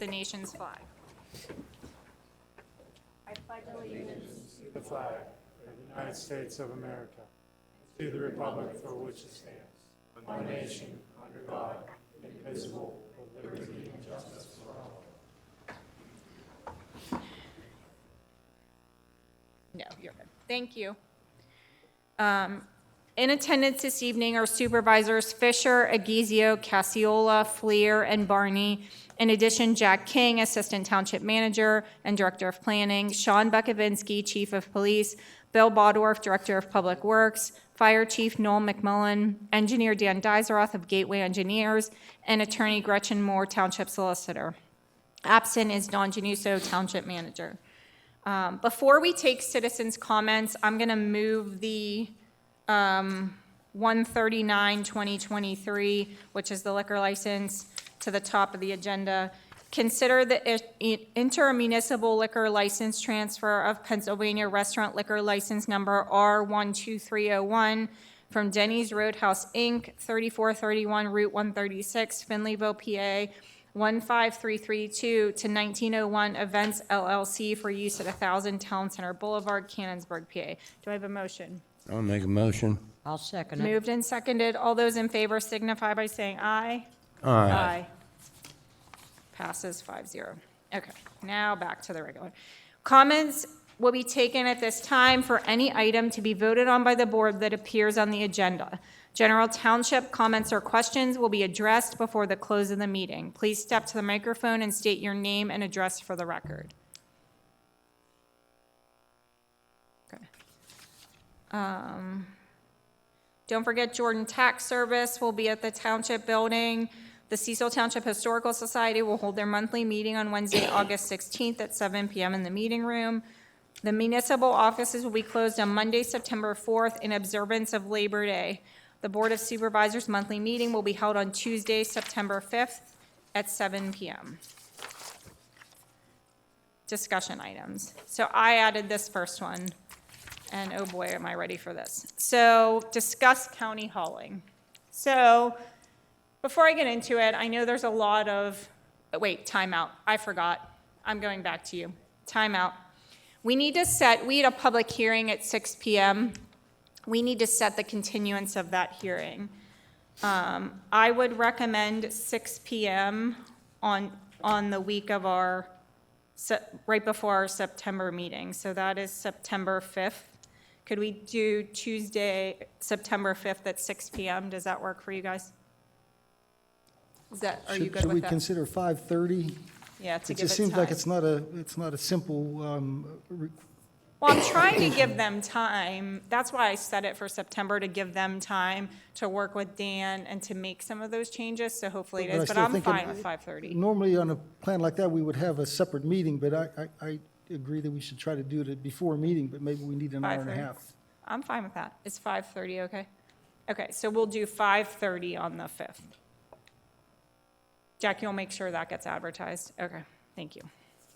the nation's flag. I pledge allegiance to the flag of the United States of America, to the republic for which it stands, one nation, under God, indivisible, with liberty and justice for all. No, you're good. Thank you. In attendance this evening are Supervisors Fisher, Agizio, Casiola, Fleer, and Barney. In addition, Jack King, Assistant Township Manager and Director of Planning, Sean Bukovinsky, Chief of Police, Bill Bodorf, Director of Public Works, Fire Chief Noel McMullen, Engineer Dan Dizeroth of Gateway Engineers, and Attorney Gretchen Moore, Township Solicitor. Absent is Don Januso, Township Manager. Before we take citizens' comments, I'm going to move the 139-2023, which is the liquor license, to the top of the agenda. Consider the intermunicipal liquor license transfer of Pennsylvania restaurant liquor license number R12301 from Denny's Roadhouse, Inc., 3431 Route 136, Finleyville, PA, 15332 to 1901 Events LLC for use at 1000 Town Center Boulevard, Cannonsburg, PA. Do I have a motion? I'll make a motion. I'll second it. Moved and seconded. All those in favor signify by saying aye. Aye. Passes 5-0. Okay, now back to the regular. Comments will be taken at this time for any item to be voted on by the board that appears on the agenda. General Township comments or questions will be addressed before the close of the meeting. Please step to the microphone and state your name and address for the record. Okay. Don't forget Jordan Tax Service will be at the Township Building. The Cecil Township Historical Society will hold their monthly meeting on Wednesday, August 16th at 7 p.m. in the meeting room. The municipal offices will be closed on Monday, September 4th in observance of Labor Day. The Board of Supervisors monthly meeting will be held on Tuesday, September 5th at 7 p.m. Discussion items. So I added this first one, and oh boy, am I ready for this. So discuss county hauling. So before I get into it, I know there's a lot of, wait, timeout. I forgot. I'm going back to you. Timeout. We had a public hearing at 6 p.m. We need to set the continuance of that hearing. I would recommend 6 p.m. on the week of right before our September meeting. So that is September 5th. Could we do Tuesday, September 5th at 6 p.m.? Does that work for you guys? Are you good with that? Should we consider 5:30? Yeah, to It give just it seems like time. it's not a simple, Well, I'm trying to give them time. That's why I set it for September, to give them time to work with Dan and to make some of those changes, so hopefully it But I is, but still I'm think fine with 5:30. normally on a plan like that, we would have a separate meeting, but I agree that we should try to do it before a meeting, but maybe we need an hour and a 5:30. half. I'm fine with that. Is 5:30 okay? Okay, so we'll do 5:30 on the 5th. Jack, you'll make sure that gets advertised? Okay, thank you.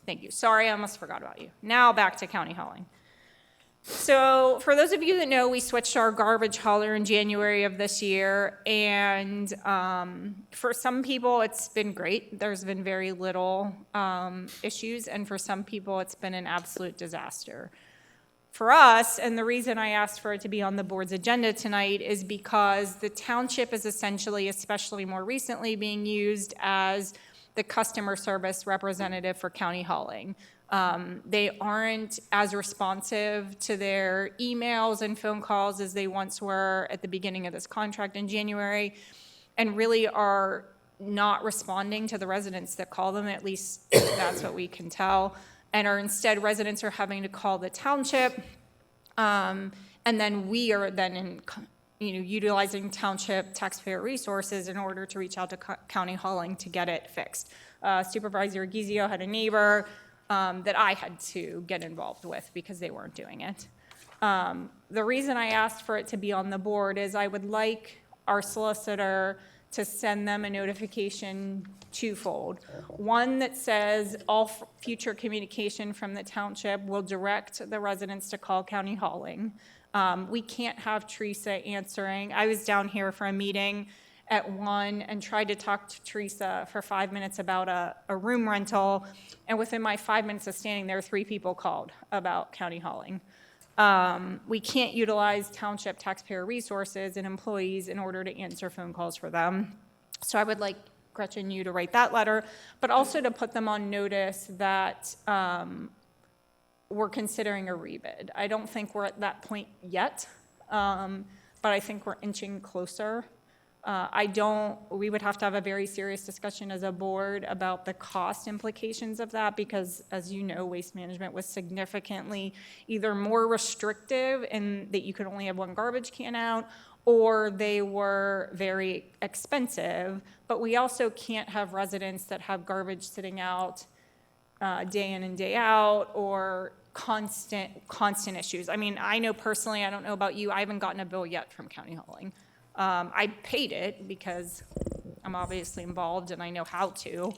Thank you. Sorry, I almost forgot about you. Now back to county hauling. So for those of you that know, we switched our garbage hauler in January of this year, and for some people, it's been great. There's been very little issues, and for some people, it's been an absolute disaster. For us, and the reason I asked for it to be on the board's agenda tonight is because the township is essentially, especially more recently, being used as the customer service representative for county hauling. They aren't as responsive to their emails and phone calls as they once were at the beginning of this contract in January, and really are not responding to the residents that call them, at least that's what we can tell, and are instead, residents are having to call the township, and then we are then utilizing township taxpayer resources in order to reach out to county hauling to get it fixed. Supervisor Agizio had a neighbor that I had to get involved with because they weren't doing it. The reason I asked for it to be on the board is I would like our solicitor to send them a notification twofold. One that says all future communication from the township will direct the residents to call county hauling. We can't have Teresa answering. I was down here for a meeting at 1 and tried to talk to Teresa for 5 minutes about a room rental. And within my 5 minutes of standing there, 3 people called about county hauling. We can't utilize township taxpayer resources and employees in order to answer phone calls for them. So I would like, Gretchen, you to write that letter, but also to put them on notice that we're considering a rebid. I don't think we're at that point yet, but I think we're inching closer. We would have to have a very serious discussion as a board about the cost implications of that, because as you know, waste management was significantly either more restrictive in that you could only have 1 garbage can out, or they were very expensive. But we also can't have residents that have garbage sitting out day in and day out, or constant issues. I mean, I know personally, I don't know about you, I haven't gotten a bill yet from county hauling. I paid it because I'm obviously involved and I know how to,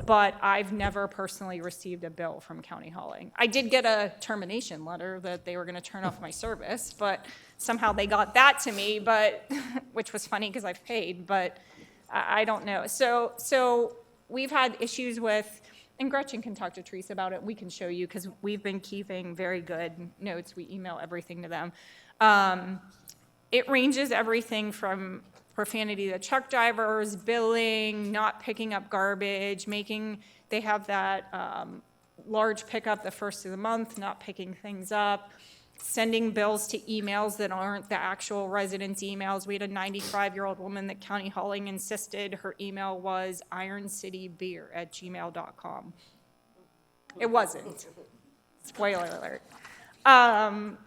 but I've never personally received a bill from county hauling. I did get a termination letter that they were going to turn off my service, but somehow they got that to me, but which was funny because I've paid, but I don't know. So we've had issues with, and Gretchen can talk to Teresa about it. We can show you because we've been keeping very good notes. We email everything to them. It ranges everything from profanity to truck drivers, billing, not picking up garbage, they have that large pickup the first of the month, not picking things up, sending bills to emails that aren't the actual residents' emails. We had a 95-year-old woman that county hauling insisted her email was ironcitybeer@gmail.com. It wasn't. Spoiler alert.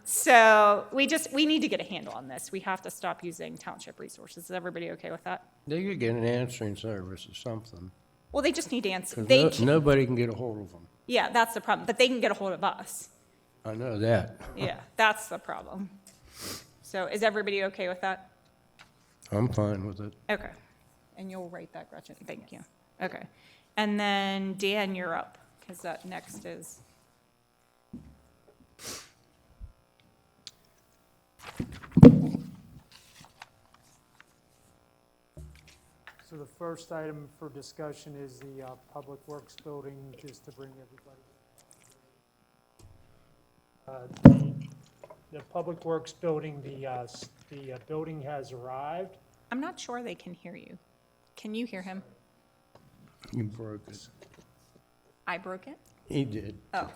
So we need to get a handle on this. We have to stop using township resources. Is everybody okay with that? They could get an answering service or something. Well, they just need to answer. 'Cause nobody can get a hold of them. Yeah, that's the problem. But they can get a hold of us. I know that. Yeah, that's the problem. So is everybody okay with that? I'm fine with it. Okay. And you'll write that, Gretchen. Thank you. Okay. And then Dan, you're up, because that next is. So the first item for discussion is the Public Works Building, just to bring everybody. The Public Works Building, the building has arrived. I'm not sure they can hear you. Can you hear him? You broke it. I broke it? He did. Oh.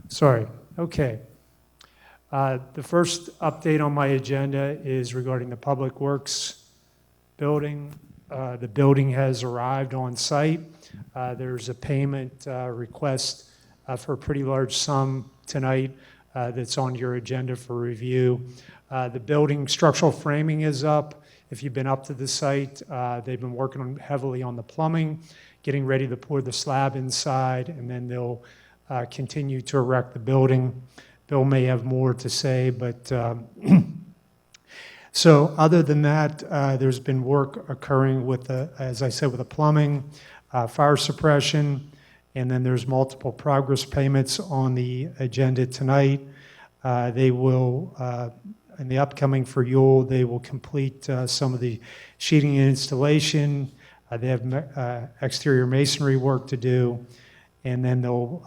Sorry, okay. The first update on my agenda is regarding the Public Works Building. The building has arrived on site. There's a payment request for a pretty large sum tonight that's on your agenda for review. The building structural framing is up. If you've been up to the site, they've been working heavily on the plumbing, getting ready to pour the slab inside, and then they'll continue to erect the building. Bill may have more to say, but so other than that, there's been work occurring with, as I said, with the plumbing, fire suppression, and then there's multiple progress payments on the agenda tonight. They will, in the upcoming for Yule, they will complete some of the sheeting and installation. They have exterior masonry work to do, and then they'll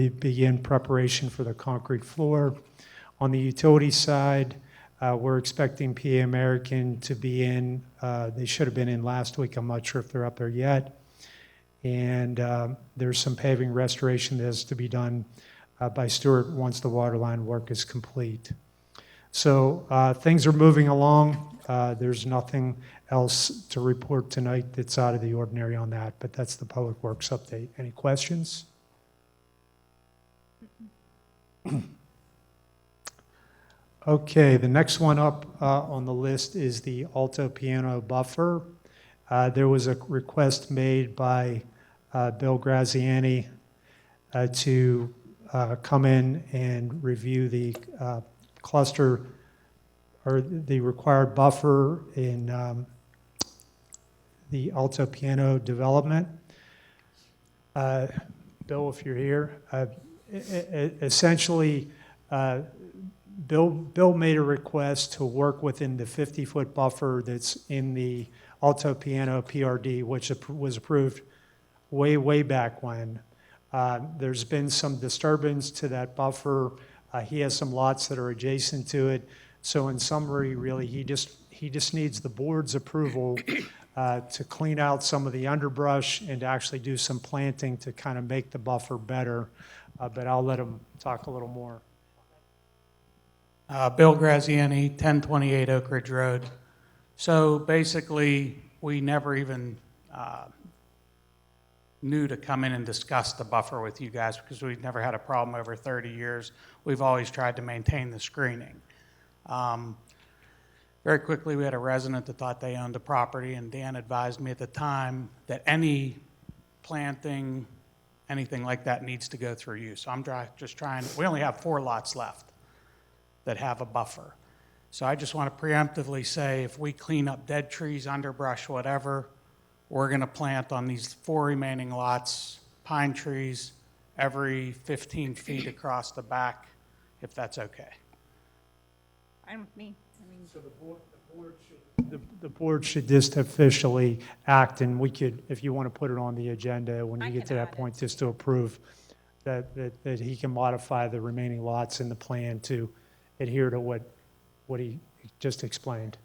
begin preparation for the concrete floor. On the utility side, we're expecting PA American to be in. They should have been in last week. I'm not sure if they're up there yet. And there's some paving restoration that has to be done by Stewart once the water line work is complete. So things are moving along. There's nothing else to report tonight that's out of the ordinary on that, but that's the Public Works update. Any questions? Okay, the next one up on the list is the alto piano buffer. There was a request made by Bill Graziani to come in and review the cluster or the required buffer in the alto piano development. Bill, if you're here, essentially Bill made a request to work within the 50-foot buffer that's in the Alto Piano PRD, which was approved way, way back when. There's been some disturbance to that buffer. He has some lots that are adjacent to it. So in summary, really, he just needs the board's approval to clean out some of the underbrush and to actually do some planting to kind of make the buffer better. But I'll let him talk a little more. Bill Graziani, 1028 Oak Ridge Road. So basically, we never even knew to come in and discuss the buffer with you guys because we've never had a problem over 30 years. We've always tried to maintain the screening. Very quickly, we had a resident that thought they owned the property, and Dan advised me at the time that any planting, anything like that needs to go through you. So I'm just trying, we only have 4 lots left that have a buffer. So I just want to preemptively say if we clean up dead trees, underbrush, whatever, we're going to plant on these 4 remaining lots, pine trees, every 15 feet across the back, if that's okay. Fine with me. So the board should just officially act, and we could, if you want to put it on the agenda when I you get can to that add it. point, just to approve that he can modify the remaining lots in the plan to adhere to what he just explained.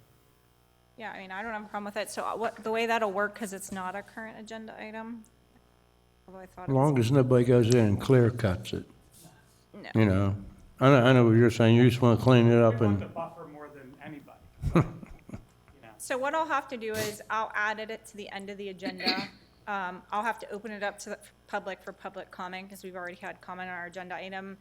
Yeah, I mean, I don't have a problem with it. So the way that'll work, because it's not a current agenda item, although I thought As it long was. as nobody goes in and clear cuts it, No. you know. I know what you're saying, you just want to clean it up We want the and, buffer more than anybody. So what I'll have to do is I'll add it to the end of the agenda. I'll have to open it up to the public for public comment because we've already had comment on our agenda item.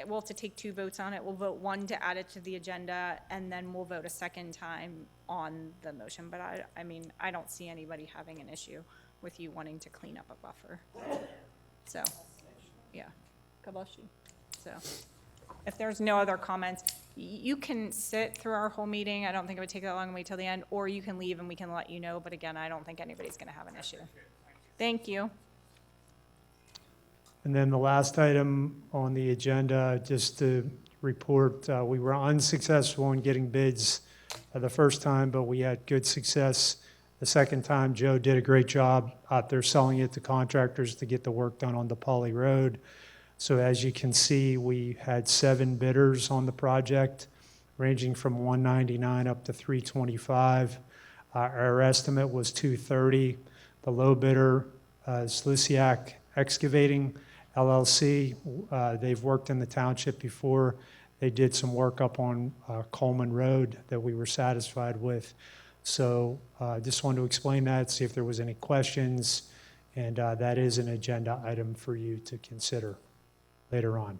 We'll have to take 2 votes on it. We'll vote 1 to add it to the agenda, and then we'll vote a second time on the motion. But I mean, I don't see anybody having an issue with you wanting to clean up a buffer. So, yeah, God bless you. So, if there's no other comments, you can sit through our whole meeting. I don't think it would take that long and wait till the end, or you can leave and we can let you know. But again, I don't think anybody's going to have an issue. Thank you. And then the last item on the agenda, just to report, we were unsuccessful in getting bids the first time, but we had good success the second time. Joe did a great job out there selling it to contractors to get the work done on DePauli Road. So as you can see, we had 7 bidders on the project, ranging from $199 up to $325. Our estimate was $230. The low bidder is Luciak Excavating LLC. They've worked in the township before. They did some work up on Coleman Road that we were satisfied with. So just wanted to explain that, see if there was any questions, and that is an agenda item for you to consider later on.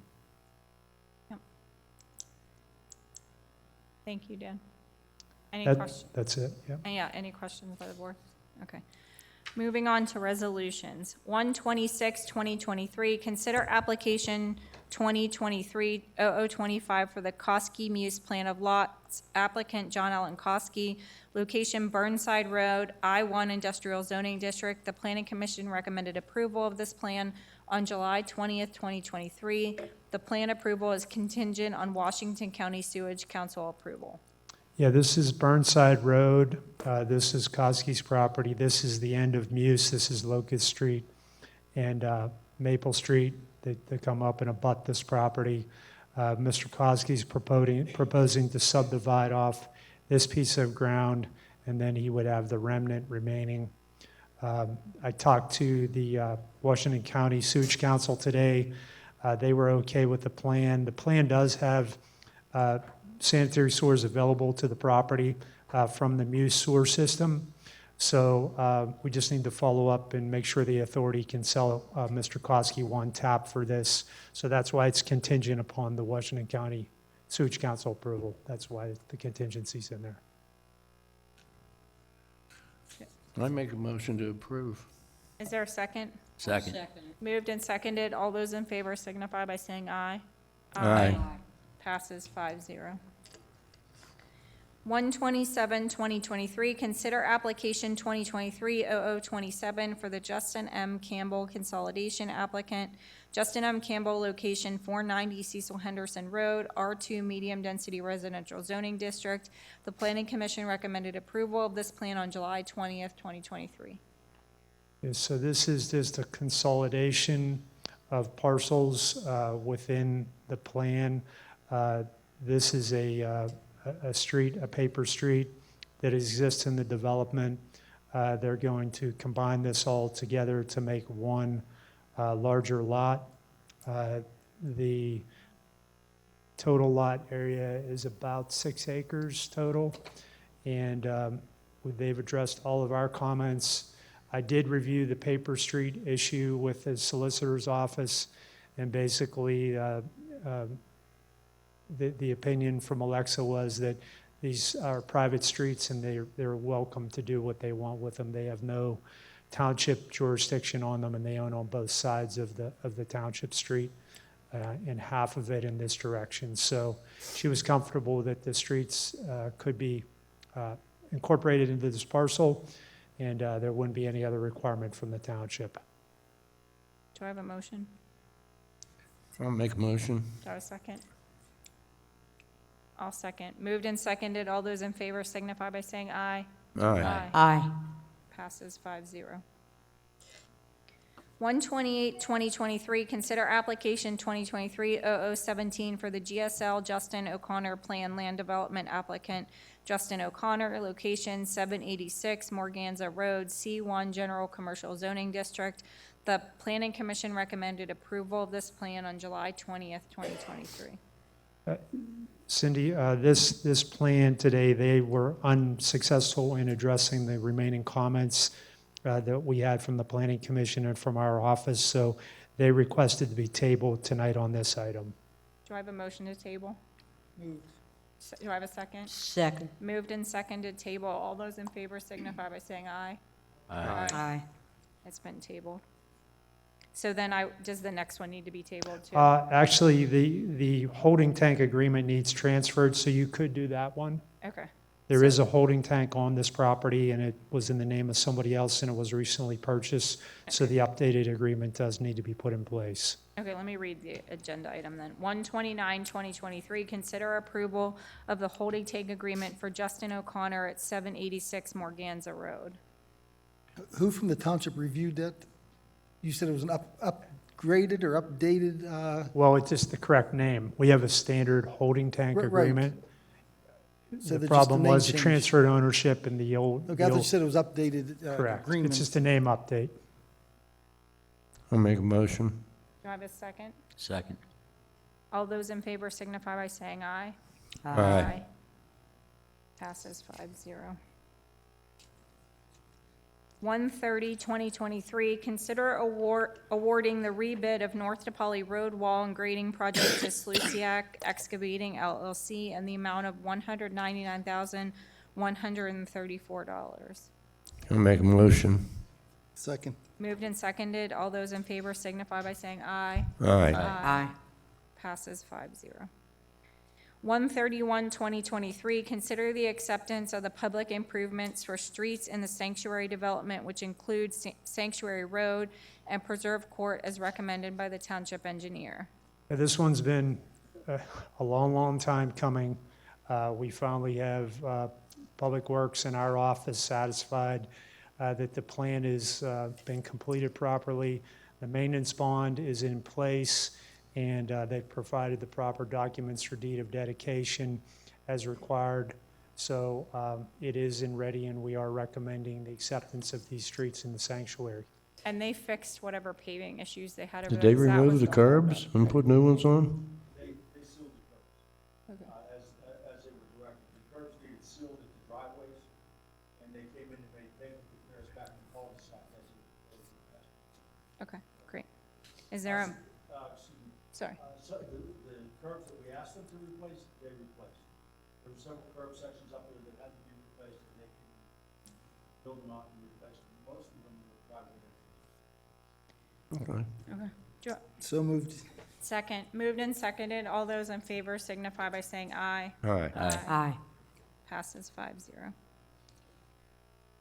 Thank you, Dan. Any That- questions? That's it, yeah. Yeah, any questions by the board? Okay. Moving on to resolutions. 126, 2023, consider application 2023-0025 for the Koski Muse Plan of Lots. Applicant John Allen Koski, location Burnside Road, I-1 Industrial Zoning District. The Planning Commission recommended approval of this plan on July 20th, 2023. The plan approval is contingent on Washington County Sewage Council approval. Yeah, this is Burnside Road. This is Koski's property. This is the end of Muse. This is Locust Street and Maple Street. They come up and abut this property. Mr. Koski's proposing to subdivide off this piece of ground, and then he would have the remnant remaining. I talked to the Washington County Sewage Council today. They were okay with the plan. The plan does have sanitary sewers available to the property from the Muse sewer system. So we just need to follow up and make sure the authority can sell Mr. Koski 1 tap for this. So that's why it's contingent upon the Washington County Sewage Council approval. That's why the contingency's in there. I make a motion to approve. Is there a second? Second. Moved and seconded. All those in favor signify by saying aye. Aye. Passes 5-0. 1/27/2023, consider application 2023-0027 for the Justin M. Campbell consolidation applicant. Justin M. Campbell, location 490 Cecil Henderson Road, R2 Medium Density Residential Zoning District. The Planning Commission recommended approval of this plan on July 20th, 2023. Yeah, so this is just a consolidation of parcels within the plan. This is a street, a paper street that exists in the development. They're going to combine this all together to make one larger lot. The total lot area is about 6 acres total, and they've addressed all of our comments. I did review the paper street issue with the solicitor's office, and basically the opinion from Alexa was that these are private streets and they're welcome to do what they want with them. They have no township jurisdiction on them, and they own on both sides of the township street, and half of it in this direction. So she was comfortable that the streets could be incorporated into this parcel, and there wouldn't be any other requirement from the township. Do I have a motion? I'll make a motion. Do I have a second? I'll second. Moved and seconded. All those in favor signify by saying aye. Aye. Aye. Passes 5-0. 1/28/2023, consider application 2023-0017 for the GSL Justin O'Connor Plan Land Development applicant, Justin O'Connor, location 786 Morganza Road, C1 General Commercial Zoning District. The Planning Commission recommended approval of this plan on July 20th, 2023. Cindy, this plan today, they were unsuccessful in addressing the remaining comments that we had from the Planning Commission and from our office, so they requested to be tabled tonight on this item. Do I have a motion to table? Moved. Do I have a second? Second. Moved and seconded table. All those in favor signify by saying aye. Aye. It's been tabled. So then does the next one need to be tabled too? Actually, the holding tank agreement needs transferred, so you could do that one. Okay, There is a holding tank on this property, and it was in the name of somebody else, and it was recently purchased, so the updated agreement does need to be put in place. okay, let me read the agenda item then. 1/29/2023, consider approval of the holding tank agreement for Justin O'Connor at 786 Morganza Road. Who from the township reviewed that? You said it was an upgraded or updated, Well, it's just the correct name. We have a standard holding tank Right. agreement. so The that just problem name was the change? transfer of ownership and the old, Okay, I thought you said it was updated correct. agreement. It's just a name update. I'll make a motion. Do I have a second? Second. All those in favor signify by saying aye. Aye. Passes 5-0. 1/30/2023, consider awarding the rebid of North DePauli Road Wall and Grading Project to Slusiak Excavating LLC in the amount of $199,134. I'll make a motion. Second. Moved and seconded. All those in favor signify by saying aye. Aye. Aye. Passes 5-0. 1/31/2023, consider the acceptance of the public improvements for streets in the sanctuary development, which includes Sanctuary Road and Preserve Court as recommended by the township engineer. This one's been a long, long time coming. We finally have Public Works in our office satisfied that the plan has been completed properly. The maintenance bond is in place, and they've provided the proper documents for deed of dedication as required. So it is in ready, and we are recommending the acceptance of these streets in the sanctuary. And they fixed whatever paving issues they had over Did there. they 'Cause that remove was the curbs and put new ones on? They sealed the curbs, as they were directed. The curbs needed sealed at the driveways, and they came in and made pavement repairs back in the cul-de-sac as it was. Okay, great. Is there a, Excuse me, sorry. so the curbs that we asked them to replace, they replaced. There were several curb sections up there that had to be replaced, and they can build them out and replace them. Most of them were driveway entrances. Okay. So moved. Second, moved and seconded. All those in favor signify by saying aye. Aye. Aye. Passes 5-0.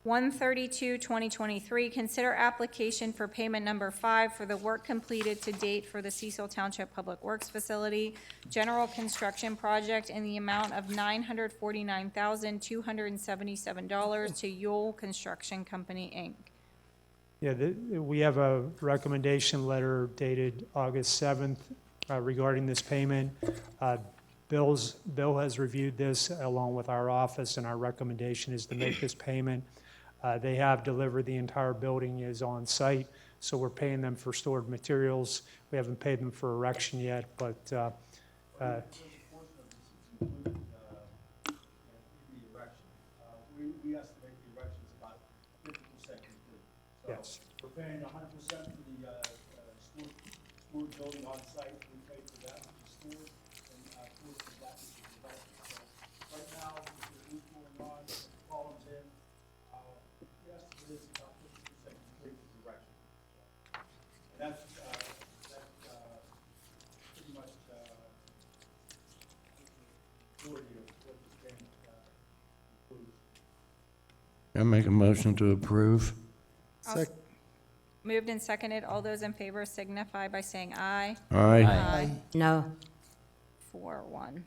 132-2023, consider application for payment number 5 for the work completed to date for the Cecil Township Public Works Facility General Construction Project in the amount of $949,277 to Yule Construction Company, Inc. Yeah, we have a recommendation letter dated August 7th regarding this payment. Bill has reviewed this along with our office, and our recommendation is to make this payment. They have delivered, the entire building is on site, so we're paying them for stored materials. We haven't paid them for erection yet, but The erection. We estimate the erection's about 50% complete. yes. So we're paying 100% for the stored building on site. We pay for that, which is stored, and for that, which is development. So right now, with the roof going on, the columns in, the estimate is about 50% complete with the erection. So, and that's pretty much majority of what this payment includes. I make a motion to approve. Sec- Moved and seconded. All those in favor signify by saying aye. Aye. No. 4-1.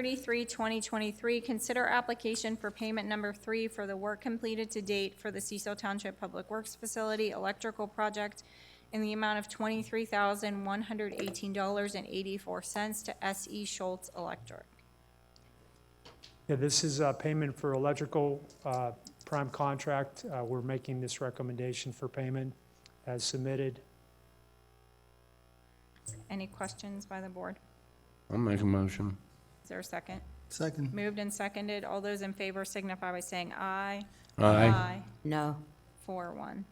$133-2023, consider application for payment number 3 for the work completed to date for the Cecil Township Public Works Facility Electrical Project in the amount of $23,118.84 to S.E. Schultz Electric. Yeah, this is a payment for electrical prime contract. We're making this recommendation for payment as submitted. Any questions by the board? I'll make a motion. Is there a second? Second. Moved and seconded. All those in favor signify by saying aye. Aye. No. 4-1.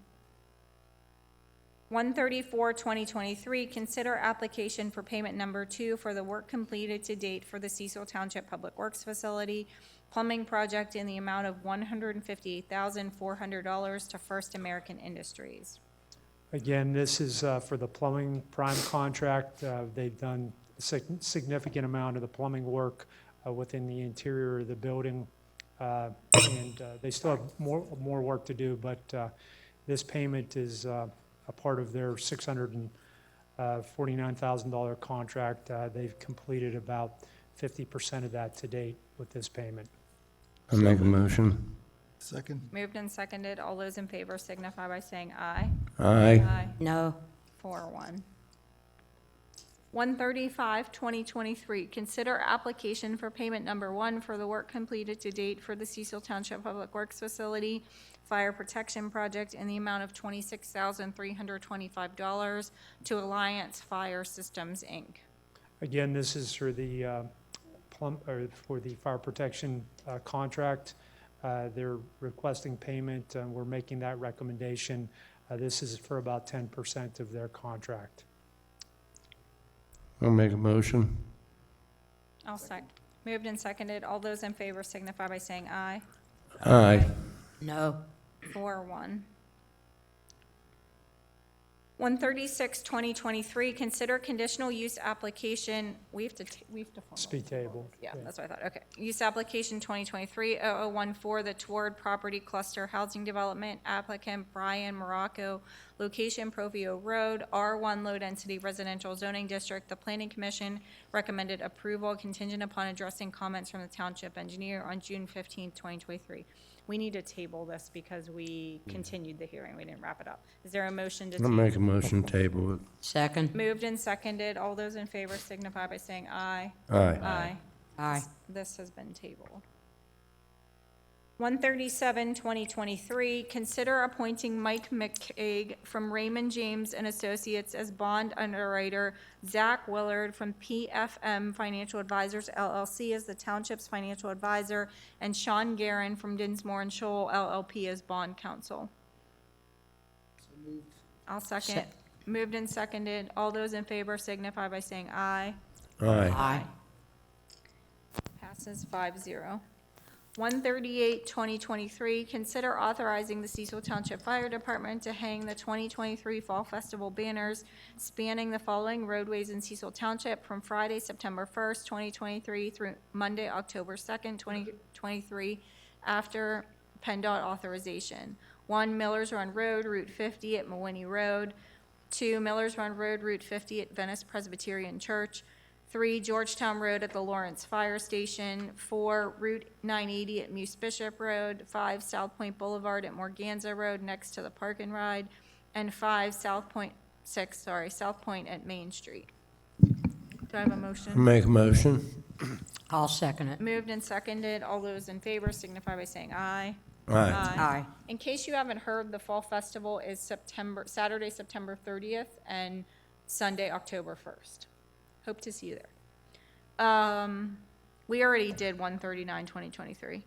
134-2023, consider application for payment number 2 for the work completed to date for the Cecil Township Public Works Facility Plumbing Project in the amount of $158,400 to First American Industries. Again, this is for the plumbing prime contract. They've done a significant amount of the plumbing work within the interior of the building, and they still have more work to do, but this payment is a part of their $649,000 contract. They've completed about 50% of that to date with this payment. I make a motion. Second. Moved and seconded. All those in favor signify by saying aye. Aye. No. 4-1. 135-2023, consider application for payment number 1 for the work completed to date for the Cecil Township Public Works Facility Fire Protection Project in the amount of $26,325 to Alliance Fire Systems, Inc. Again, this is for the for the fire protection contract. They're requesting payment, and we're making that recommendation. This is for about 10% of their contract. I'll make a motion. I'll second. Moved and seconded. All those in favor signify by saying aye. Aye. No. 4-1. 136-2023, consider conditional use application, we have to formally. Speed table. Yeah, that's what I thought, okay. Use application 2023-0014, the Toward Property Cluster Housing Development, applicant Brian Morocco, location Provio Road, R1 Low Density Residential Zoning District. The Planning Commission recommended approval contingent upon addressing comments from the Township Engineer on June 15, 2023. We need to table this because we continued the hearing, we didn't wrap it up. Is there a motion to I'll table? make a motion to table it. Second. Moved and seconded. All those in favor signify by saying aye. Aye. Aye. Aye. This has been tabled. 137-2023, consider appointing Mike McCaig from Raymond James and Associates as bond underwriter, Zach Willard from PFM Financial Advisors LLC as the township's financial advisor, and Sean Guerin from Dinsmore and Shoal LLP as bond counsel. I'll second. Moved and seconded. All those in favor signify by saying aye. Aye. Aye. Passes 5-0. 138, 2023, consider authorizing the Cecil Township Fire Department to hang the 2023 Fall Festival banners spanning the following roadways in Cecil Township from Friday, September 1st, 2023 through Monday, October 2nd, 2023, after PennDOT authorization. 1, Millers Run Road, Route 50 at Mawiney Road. 2, Millers Run Road, Route 50 at Venice Presbyterian Church. 3, Georgetown Road at the Lawrence Fire Station. 4, Route 980 at Muse Bishop Road. 5, South Point Boulevard at Morganza Road next to the Park and Ride. And 5, South Point at Main Street. Do I have a motion? Make a motion. I'll second it. Moved and seconded. All those in favor signify by saying aye. Aye. Aye. In case you haven't heard, the Fall Festival is Saturday, September 30th, and Sunday, October 1st. Hope to see you there. We already did 139, 2023.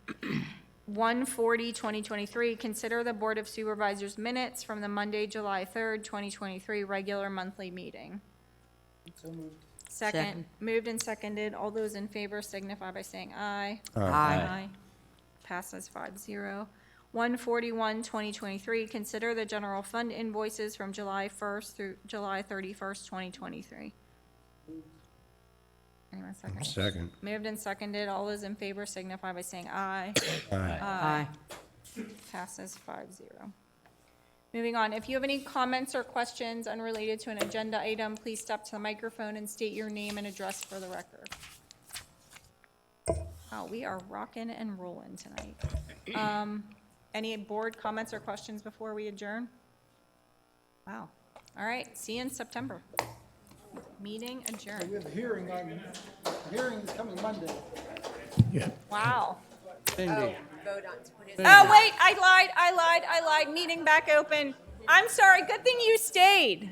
140, 2023, consider the Board of Supervisors minutes from the Monday, July 3rd, 2023, regular monthly meeting. Second. Moved and seconded. All those in favor signify by saying aye. Aye. Passes 5-0. 141, 2023, consider the general fund invoices from July 1st through July 31st, 2023. Anyone second? Second. Moved and seconded. All those in favor signify by saying aye. Aye. Passes 5-0. Moving on, if you have any comments or questions unrelated to an agenda item, please step to the microphone and state your name and address for the record. Wow, we are rocking and rolling tonight. Any board comments or questions before we adjourn? Wow. All right, see you in September. Meeting We adjourned. have a hearing is coming Monday. Wow. Cindy. Oh, wait, I lied. Meeting back open. I'm sorry, good thing you stayed.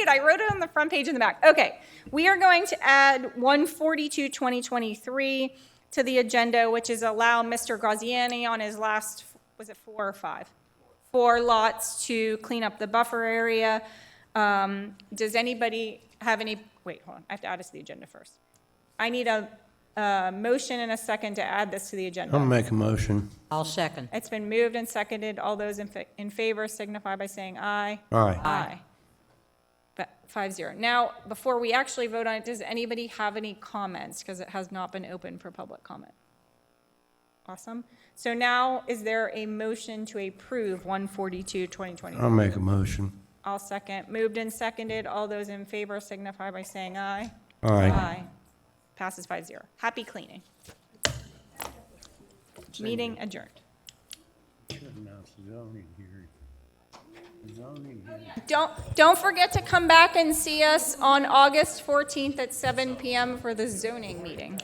I wrote it on the front page in the back. Okay, we are going to add 142, 2023 to the agenda, which is allow Mr. Graziani on his last, was it 4 or 5? 4 lots to clean up the buffer area. Does anybody have any, wait, hold on, I have to add this to the agenda first. I need a motion and a second to add this to the agenda. I'll make a motion. I'll second. It's been moved and seconded. All those in favor signify by saying aye. Aye. Aye. 5-0. Now, before we actually vote on it, does anybody have any comments? Because it has not been open for public comment. Awesome. So now, is there a motion to approve 142, 2020? I'll make a motion. I'll second. Moved and seconded. All those in favor signify by saying aye. Aye. Passes 5-0. Happy cleaning. Meeting adjourned. Don't forget to come back and see us on August 14th at 7 p.m. for the zoning meeting.